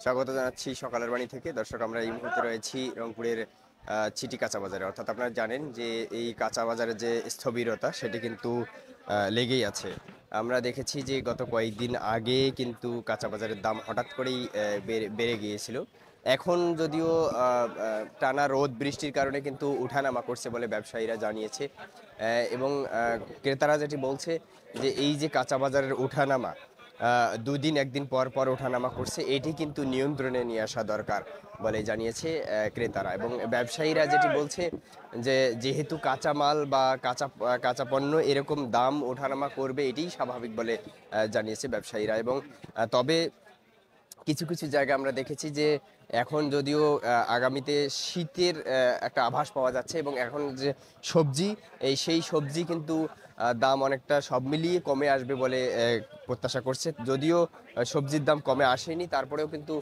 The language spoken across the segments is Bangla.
স্বাগত জানাচ্ছি সকালের বাণী থেকে। দর্শক, আমরা এই মুহূর্তে রয়েছি রংপুরের চিটি কাঁচা বাজারে। অর্থাৎ আপনারা জানেন যে এই কাঁচা বাজারের যে স্থবিরতা সেটি কিন্তু লেগেই আছে। আমরা দেখেছি যে গত কয়েকদিন আগে কিন্তু কাঁচা বাজারের দাম হঠাৎ করেই বেড়ে গিয়েছিল। এখন যদিও টানা রোদ বৃষ্টির কারণে কিন্তু উঠানামা করছে বলে ব্যবসায়ীরা জানিয়েছে। এবং ক্রেতারা যেটি বলছে যে এই যে কাঁচা বাজারের উঠানামা দুদিন একদিন পর পর ওঠানামা করছে, এটি কিন্তু নিয়ন্ত্রণে নিয়ে আসা দরকার বলে জানিয়েছে ক্রেতারা। এবং ব্যবসায়ীরা যেটি বলছে যে যেহেতু কাঁচা মাল বা কাঁচা পণ্য এরকম দাম ওঠানামা করবে, এটিই স্বাভাবিক বলে জানিয়েছে ব্যবসায়ীরা। এবং তবে কিছু কিছু জায়গায় আমরা দেখেছি যে এখন যদিও আগামীতে শীতের একটা আভাস পাওয়া যাচ্ছে এবং এখন যে সবজি সেই সবজি কিন্তু দাম অনেকটা সব মিলিয়ে কমে আসবে বলে প্রত্যাশা করছে। যদিও সবজির দাম কমে আসেনি, তারপরেও কিন্তু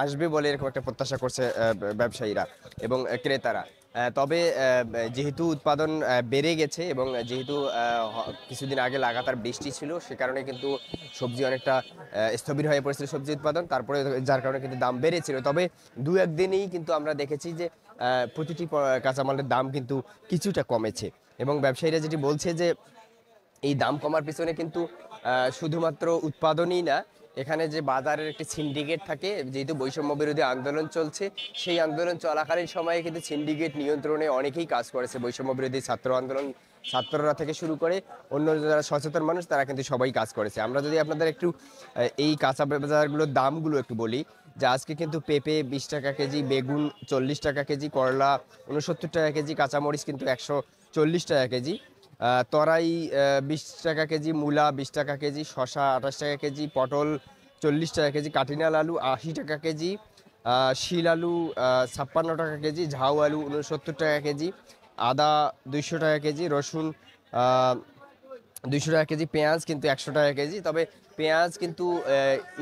আসবে বলে এরকম একটা প্রত্যাশা করছে ব্যবসায়ীরা এবং ক্রেতারা। তবে যেহেতু উৎপাদন বেড়ে গেছে এবং যেহেতু কিছুদিন আগে লাগাতার বৃষ্টি ছিল, সে কারণে কিন্তু সবজি অনেকটা স্থবির হয়ে পড়েছিল সবজি উৎপাদন, তারপরে যার কারণে কিন্তু দাম বেড়েছিল। তবে দু একদিনেই কিন্তু আমরা দেখেছি যে প্রতিটি কাঁচামালের দাম কিন্তু কিছুটা কমেছে। এবং ব্যবসায়ীরা যেটি বলছে যে এই দাম কমার পিছনে কিন্তু শুধুমাত্র উৎপাদনই না, এখানে যে বাজারের একটি সিন্ডিকেট থাকে, যেহেতু বৈষম্য বিরোধী আন্দোলন চলছে, সেই আন্দোলন চলাকালীন সময়ে কিন্তু সিন্ডিকেট নিয়ন্ত্রণে অনেকেই কাজ করেছে। বৈষম্য বিরোধী ছাত্র আন্দোলন, ছাত্ররা থেকে শুরু করে অন্য যারা সচেতন মানুষ, তারা কিন্তু সবাই কাজ করেছে। আমরা যদি আপনাদের একটু এই কাঁচা বাজারগুলোর দামগুলো একটু বলি, যে আজকে কিন্তু পেঁপে 20 টাকা কেজি, বেগুন 40 টাকা কেজি, করলা 69 টাকা কেজি, কাঁচামরিচ কিন্তু 140 টাকা কেজি, তরাই 20 টাকা কেজি, মূলা 20 টাকা কেজি, শশা 28 টাকা কেজি, পটল 40 টাকা কেজি, কাঠিনাল আলু 80 টাকা কেজি, শিল আলু 56 টাকা কেজি, ঝাউ আলু 69 টাকা কেজি, আদা 200 টাকা কেজি, রসুন 200 টাকা কেজি, পেঁয়াজ কিন্তু 100 টাকা কেজি। তবে পেঁয়াজ কিন্তু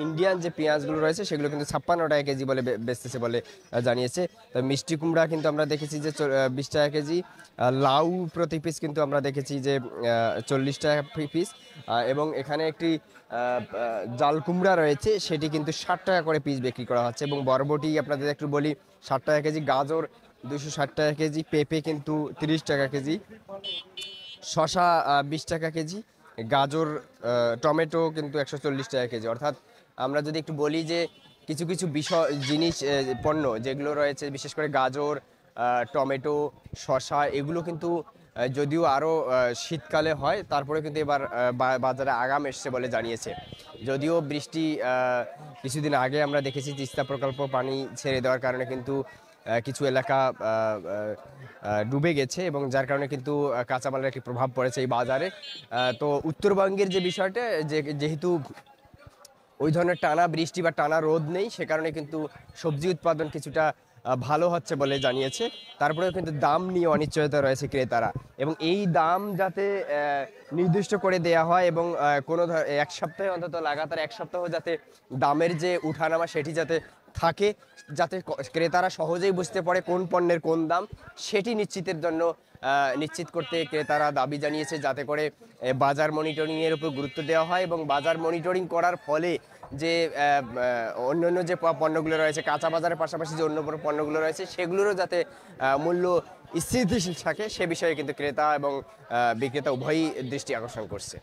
ইন্ডিয়ান যে পেঁয়াজগুলো রয়েছে সেগুলো কিন্তু 56 টাকা কেজি বলে বেচতেছে বলে জানিয়েছে। তবে মিষ্টি কুমড়া কিন্তু আমরা দেখেছি যে 20 টাকা কেজি, লাউ প্রতি পিস কিন্তু আমরা দেখেছি যে 40 টাকা পিস, এবং এখানে একটি জাল কুমড়া রয়েছে, সেটি কিন্তু 60 টাকা করে পিস বিক্রি করা হচ্ছে। এবং বরবটি আপনাদের একটু বলি 60 টাকা কেজি, গাজর 260 টাকা কেজি, পেঁপে কিন্তু 30 টাকা কেজি, শশা 20 টাকা কেজি, গাজর টমেটো কিন্তু 140 টাকা কেজি। অর্থাৎ আমরা যদি একটু বলি যে কিছু কিছু বিষয় জিনিস পণ্য যেগুলো রয়েছে, বিশেষ করে গাজর, টমেটো, শশা, এগুলো কিন্তু যদিও আরও শীতকালে হয়, তারপরে কিন্তু এবার বাজারে আগাম এসছে বলে জানিয়েছে। যদিও বৃষ্টি কিছুদিন আগে আমরা দেখেছি তিস্তা প্রকল্প পানি ছেড়ে দেওয়ার কারণে কিন্তু কিছু এলাকা ডুবে গেছে এবং যার কারণে কিন্তু কাঁচামালের একটি প্রভাব পড়েছে এই বাজারে। তো উত্তরবঙ্গের যে বিষয়টা, যেহেতু ওই ধরনের টানা বৃষ্টি বা টানা রোদ নেই, সে কারণে কিন্তু সবজি উৎপাদন কিছুটা ভালো হচ্ছে বলে জানিয়েছে। তারপরেও কিন্তু দাম নিয়ে অনিশ্চয়তা রয়েছে ক্রেতারা, এবং এই দাম যাতে নির্দিষ্ট করে দেয়া হয় এবং কোনো এক সপ্তাহে অন্তত লাগাতার এক সপ্তাহ যাতে দামের যে উঠানামা সেটি যাতে থাকে, যাতে ক্রেতারা সহজেই বুঝতে পারে কোন পণ্যের কোন দাম, সেটি নিশ্চিতের জন্য নিশ্চিত করতে ক্রেতারা দাবি জানিয়েছে, যাতে করে বাজার মনিটরিংয়ের উপর গুরুত্ব দেওয়া হয় এবং বাজার মনিটরিং করার ফলে যে অন্যান্য যে পণ্যগুলো রয়েছে, কাঁচা বাজারের পাশাপাশি যে অন্য পণ্যগুলো রয়েছে, সেগুলোরও যাতে মূল্য স্থিতিশীল থাকে, সে বিষয়ে কিন্তু ক্রেতা এবং বিক্রেতা উভয়ই দৃষ্টি আকর্ষণ করছে।